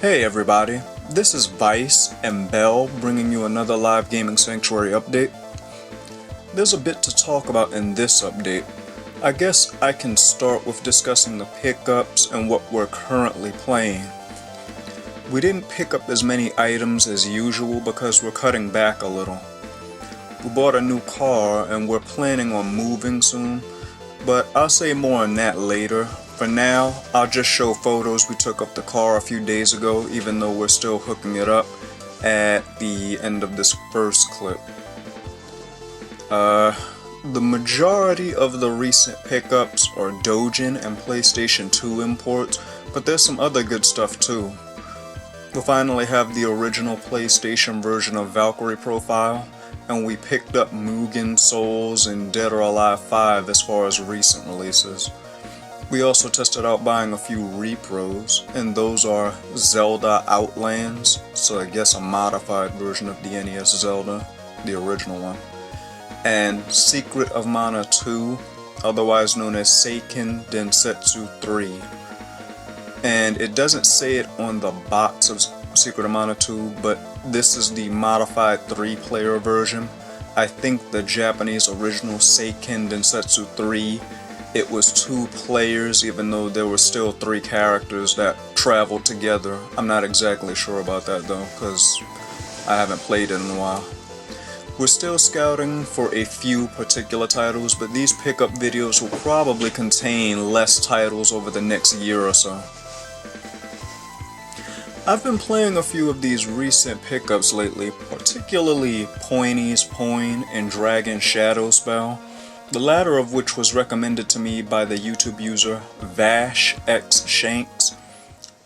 Hey everybody, this is Vice and Bell bringing you another live gaming sanctuary update. There's a bit to talk about in this update. I guess I can start with discussing the pickups and what we're currently playing. We didn't pick up as many items as usual because we're cutting back a little. We bought a new car and we're planning on moving soon, but I'll say more on that later. For now, I'll just show photos we took of the car a few days ago, even though we're still hooking it up at the end of this first clip. The majority of the recent pickups are Dojin and PlayStation 2 imports, but there's some other good stuff too. We finally have the original PlayStation version of Valkyrie Profile, and we picked up Mugen Souls and Dead or Alive 5 as far as recent releases. We also tested out buying a few repros, and those are Zelda Outlands, so I guess a modified version of the NES Zelda, the original one, and Secret of Mana 2, otherwise known as Seiken Densetsu 3. And it doesn't say it on the box of Secret of Mana 2, but this is the modified 3-player version. I think the Japanese original Seiken Densetsu 3, it was 2 players, even though there were still 3 characters that traveled together. I'm not exactly sure about that though, because I haven't played it in a while. We're still scouting for a few particular titles, but these pickup videos will probably contain less titles over the next year or so. I've been playing a few of these recent pickups lately, particularly Poiny's Poin and Dragon Shadow Spell, the latter of which was recommended to me by the YouTube user Vash X Shanks.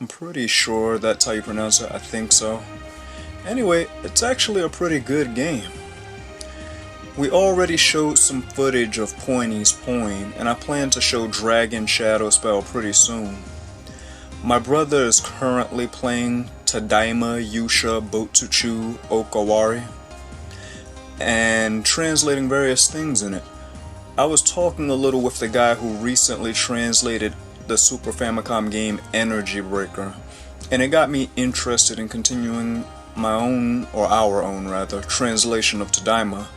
I'm pretty sure that's how you pronounce it, I think so. Anyway, it's actually a pretty good game. We already showed some footage of Poiny's Poin, and I plan to show Dragon Shadow Spell pretty soon. My brother is currently playing Tadaima Yusha Botsuchu Okawari and translating various things in it. I was talking a little with the guy who recently translated the Super Famicom game Energy Breaker, and it got me interested in continuing my own, or our own rather, translation of Tadaima.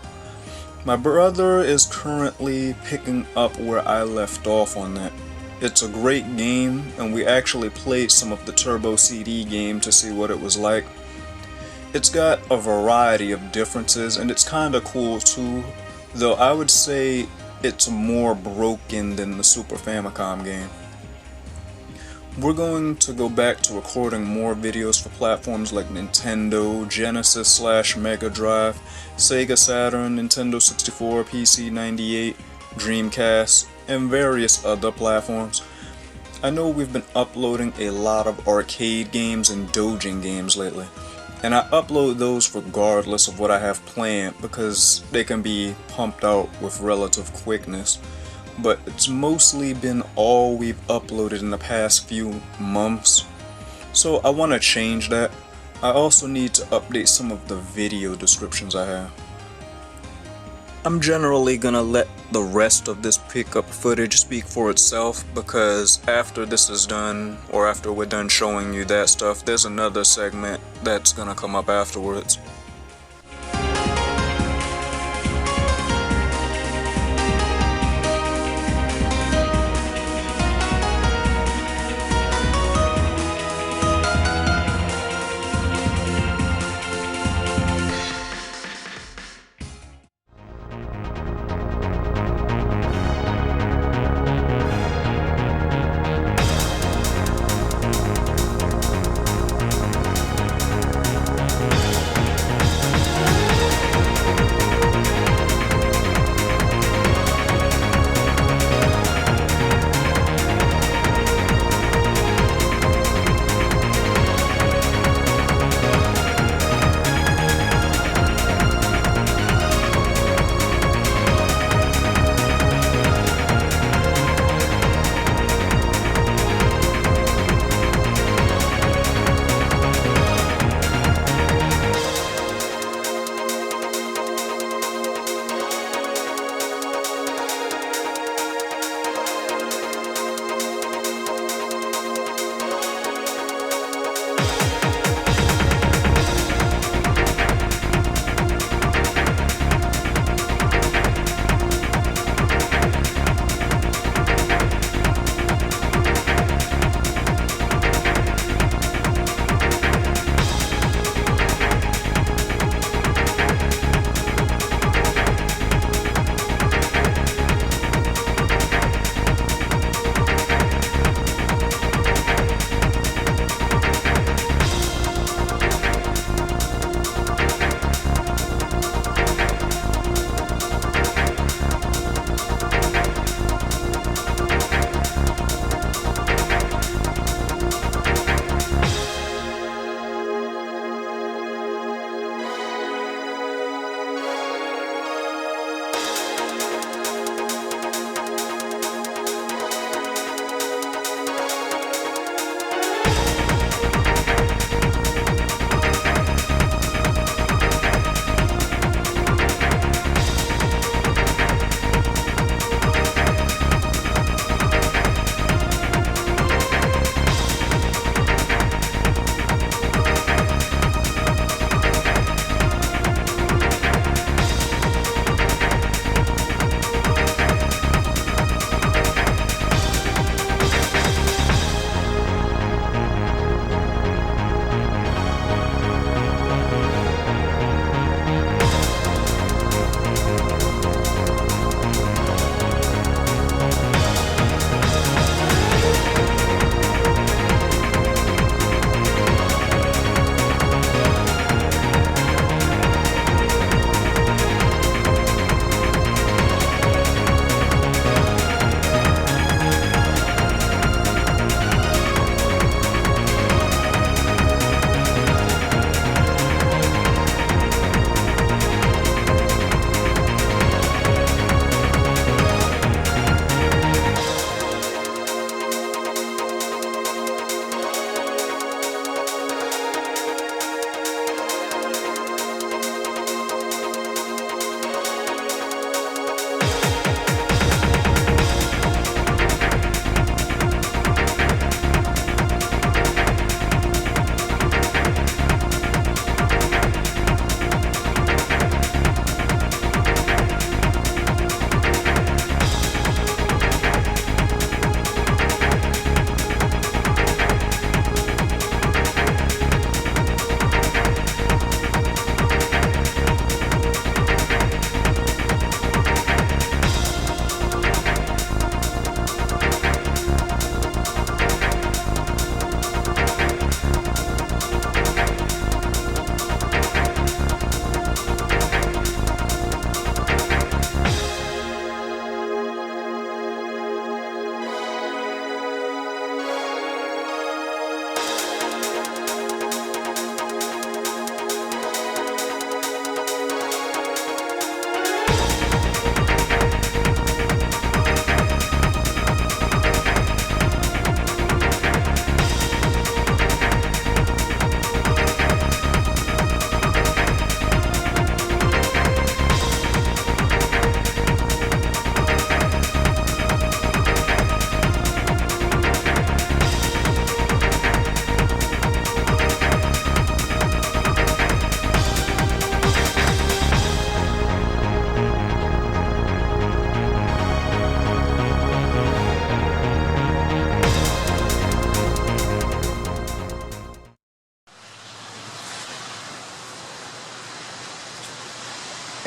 My brother is currently picking up where I left off on that. It's a great game, and we actually played some of the Turbo CD game to see what it was like. It's got a variety of differences, and it's kinda cool too, though I would say it's more broken than the Super Famicom game. We're going to go back to recording more videos for platforms like Nintendo, Genesis / Mega Drive, Sega Saturn, Nintendo 64, PC 98, Dreamcast, and various other platforms. I know we've been uploading a lot of arcade games and dojin games lately, and I upload those regardless of what I have planned because they can be pumped out with relative quickness, but it's mostly been all we've uploaded in the past few months, so I want to change that. I also need to update some of the video descriptions I have. I'm generally gonna let the rest of this pickup footage speak for itself, because after this is done, or after we're done showing you that stuff, there's another segment that's gonna come up afterwards.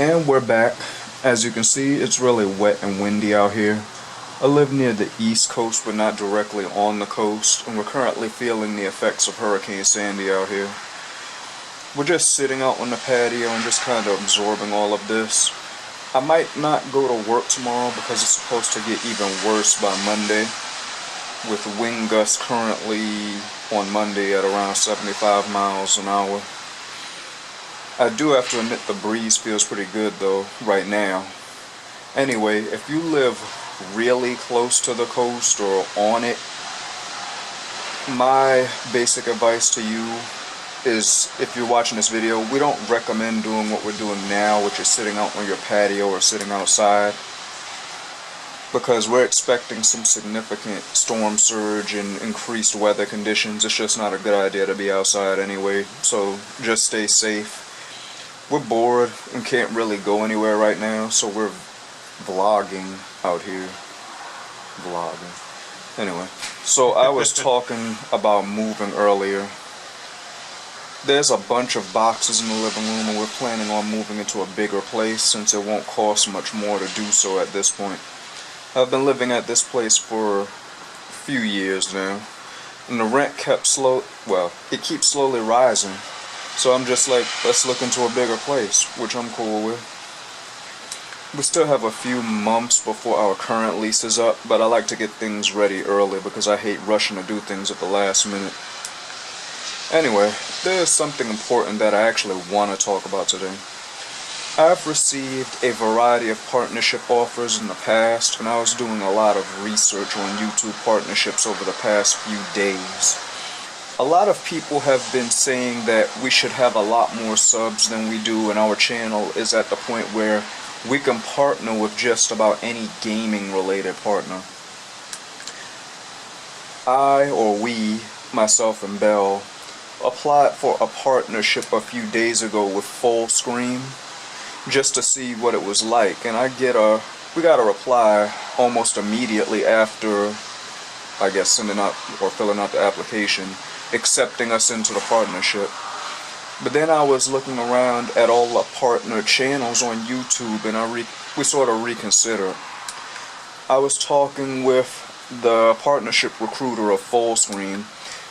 And we're back. As you can see, it's really wet and windy out here. I live near the East Coast, but not directly on the coast, and we're currently feeling the effects of Hurricane Sandy out here. We're just sitting out on the patio and just kind of absorbing all of this. I might not go to work tomorrow because it's supposed to get even worse by Monday, with wind gusts currently on Monday at around 75 miles an hour. I do have to admit the breeze feels pretty good though, right now. Anyway, if you live really close to the coast or on it, my basic advice to you is, if you're watching this video, we don't recommend doing what we're doing now, which is sitting out on your patio or sitting outside, because we're expecting some significant storm surge and increased weather conditions. It's just not a good idea to be outside anyway, so just stay safe. We're bored and can't really go anywhere right now, so we're vlogging out here. Vlogging. Anyway, so I was talking about moving earlier. There's a bunch of boxes in the living room, and we're planning on moving into a bigger place since it won't cost much more to do so at this point. I've been living at this place for a few years now, and the rent keeps slowly rising. So I'm just like, let's look into a bigger place, which I'm cool with. We still have a few months before our current lease is up, but I like to get things ready early because I hate rushing to do things at the last minute. Anyway, there's something important that I actually want to talk about today. I've received a variety of partnership offers in the past, and I was doing a lot of research on YouTube partnerships over the past few days. A lot of people have been saying that we should have a lot more subs than we do, and our channel is at the point where we can partner with just about any gaming related partner. We, myself and Bell, applied for a partnership a few days ago with Fullscreen just to see what it was like, and we got a reply almost immediately after, I guess, sending out or filling out the application, accepting us into the partnership. But then I was looking around at all the partner channels on YouTube, and we sort of reconsidered. I was talking with the partnership recruiter of Fullscreen,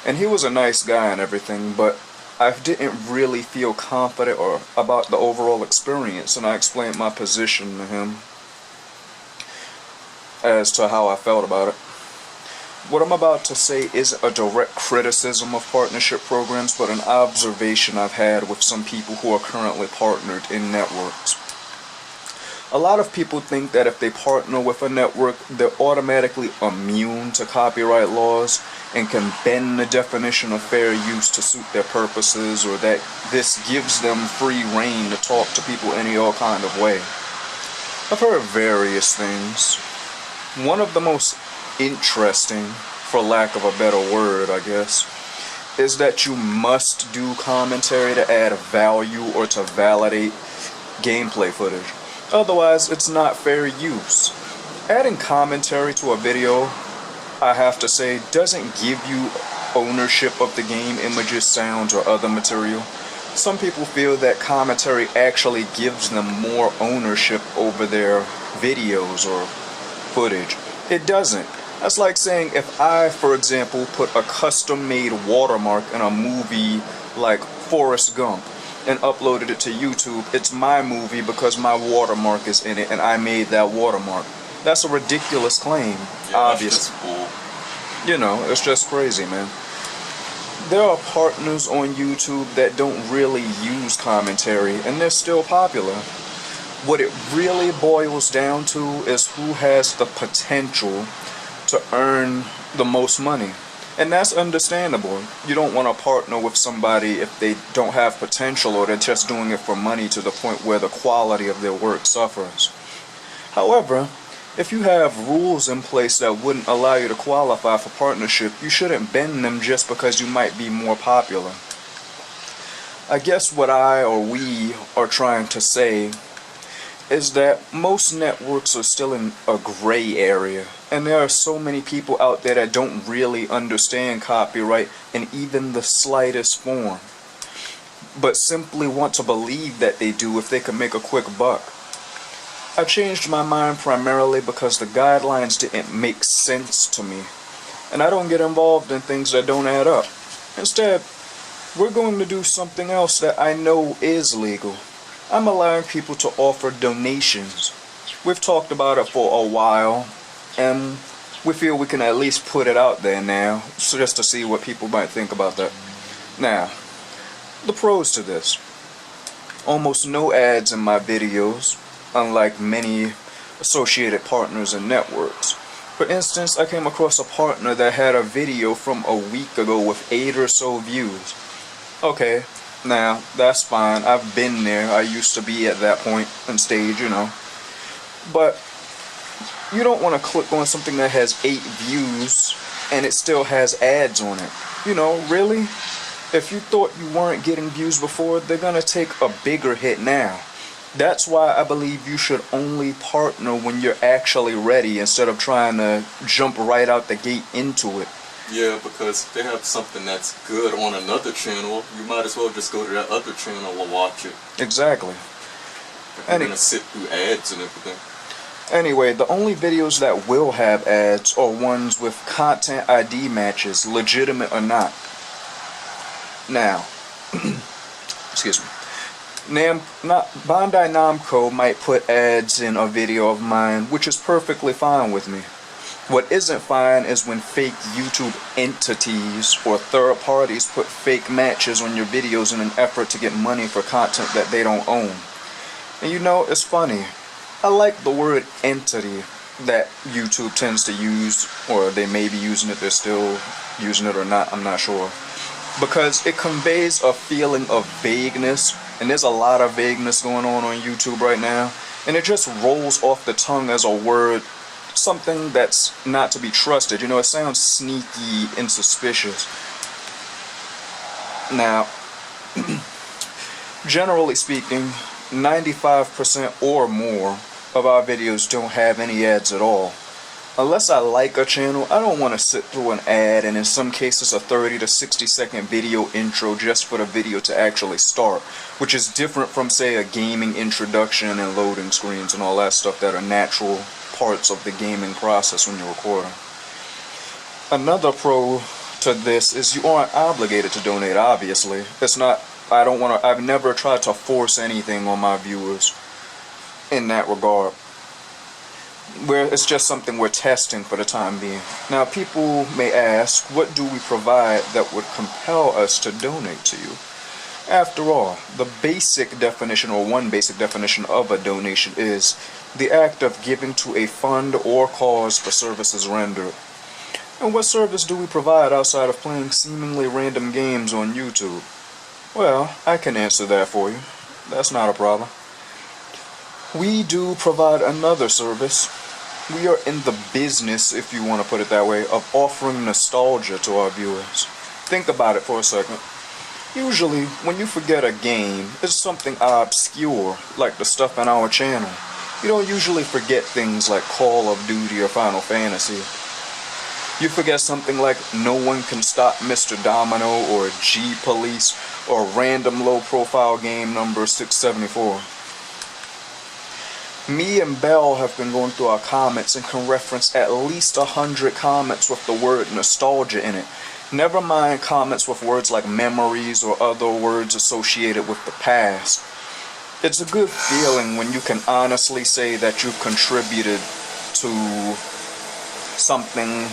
and he was a nice guy and everything, but I didn't really feel confident about the overall experience, and I explained my position to him as to how I felt about it. What I'm about to say isn't a direct criticism of partnership programs, but an observation I've had with some people who are currently partnered in networks. A lot of people think that if they partner with a network, they're automatically immune to copyright laws and can bend the definition of fair use to suit their purposes, or that this gives them free rein to talk to people any old kind of way. I've heard various things. One of the most interesting, for lack of a better word, I guess, is that you must do commentary to add value or to validate gameplay footage. Otherwise, it's not fair use. Adding commentary to a video, I have to say, doesn't give you ownership of the game, images, sounds, or other material. Some people feel that commentary actually gives them more ownership over their videos or footage. It doesn't. That's like saying if I, for example, put a custom-made watermark in a movie like Forrest Gump and uploaded it to YouTube, it's my movie because my watermark is in it and I made that watermark. That's a ridiculous claim, obviously. Cool. You know, it's just crazy, man. There are partners on YouTube that don't really use commentary, and they're still popular. What it really boils down to is who has the potential to earn the most money. And that's understandable. You don't want to partner with somebody if they don't have potential, or they're just doing it for money to the point where the quality of their work suffers. However, if you have rules in place that wouldn't allow you to qualify for partnership, you shouldn't bend them just because you might be more popular. I guess what we are trying to say is that most networks are still in a gray area, and there are so many people out there that don't really understand copyright in even the slightest form. but simply want to believe that they do if they can make a quick buck. I changed my mind primarily because the guidelines didn't make sense to me, and I don't get involved in things that don't add up. Instead, we're going to do something else that I know is legal. I'm allowing people to offer donations. We've talked about it for a while, and we feel we can at least put it out there now, so just to see what people might think about that. Now, the pros to this. Almost no ads in my videos, unlike many associated partners and networks. For instance, I came across a partner that had a video from a week ago with 8 or so views. Okay, now, that's fine. I've been there. I used to be at that point and stage, you know. But you don't want to click on something that has 8 views and it still has ads on it. You know, really? If you thought you weren't getting views before, they're gonna take a bigger hit now. That's why I believe you should only partner when you're actually ready instead of trying to jump right out the gate into it. Yeah, because if they have something that's good on another channel, you might as well just go to that other channel and watch it. Exactly. You're gonna sit through ads and everything. Anyway, the only videos that will have ads are ones with content ID matches, legitimate or not. Now, excuse me. Bandai Namco might put ads in a video of mine, which is perfectly fine with me. What isn't fine is when fake YouTube entities or third parties put fake matches on your videos in an effort to get money for content that they don't own. And you know, it's funny. I like the word entity that YouTube tends to use, or they may be using it, they're still using it or not, I'm not sure. Because it conveys a feeling of vagueness, and there's a lot of vagueness going on YouTube right now, and it just rolls off the tongue as a word, something that's not to be trusted. You know, it sounds sneaky and suspicious. Now, generally speaking, 95% or more of our videos don't have any ads at all. Unless I like a channel, I don't want to sit through an ad and in some cases a 30 to 60 second video intro just for the video to actually start, which is different from, say, a gaming introduction and loading screens and all that stuff that are natural parts of the gaming process when you're recording. Another pro to this is you aren't obligated to donate, obviously. It's not, I've never tried to force anything on my viewers in that regard. Where it's just something we're testing for the time being. Now, people may ask, what do we provide that would compel us to donate to you? After all, the basic definition, or one basic definition of a donation, is the act of giving to a fund or cause for services rendered. And what service do we provide outside of playing seemingly random games on YouTube? Well, I can answer that for you. That's not a problem. We do provide another service. We are in the business, if you want to put it that way, of offering nostalgia to our viewers. Think about it for a second. Usually, when you forget a game, it's something obscure, like the stuff on our channel. You don't usually forget things like Call of Duty or Final Fantasy. You forget something like No One Can Stop Mr. Domino or G-Police or random low-profile game number 674. Me and Bell have been going through our comments and can reference at least 100 comments with the word nostalgia in it. Never mind comments with words like memories or other words associated with the past. It's a good feeling when you can honestly say that you've contributed to something,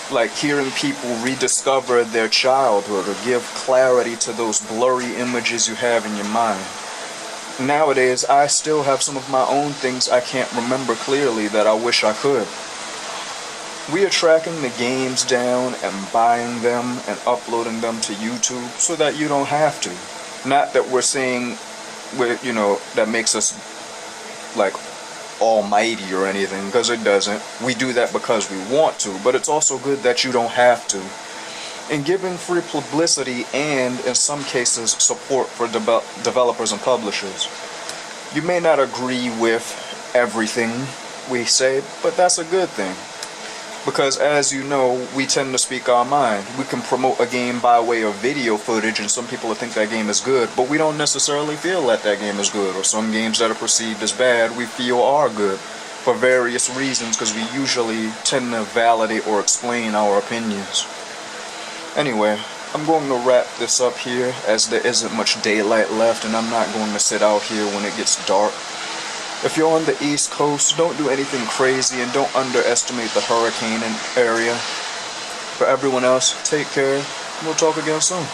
like hearing people rediscover their childhood or give clarity to those blurry images you have in your mind. Nowadays, I still have some of my own things I can't remember clearly that I wish I could. We are tracking the games down and buying them and uploading them to YouTube so that you don't have to. Not that we're saying, that makes us, like, almighty or anything, because it doesn't. We do that because we want to, but it's also good that you don't have to. In giving free publicity and, in some cases, support for developers and publishers. You may not agree with everything we say, but that's a good thing. Because as you know, we tend to speak our mind. We can promote a game by way of video footage and some people will think that game is good, but we don't necessarily feel that that game is good. Or some games that are perceived as bad, we feel are good for various reasons because we usually tend to validate or explain our opinions. Anyway, I'm going to wrap this up here as there isn't much daylight left and I'm not going to sit out here when it gets dark. If you're on the East Coast, don't do anything crazy and don't underestimate the hurricane area. For everyone else, take care and we'll talk again soon.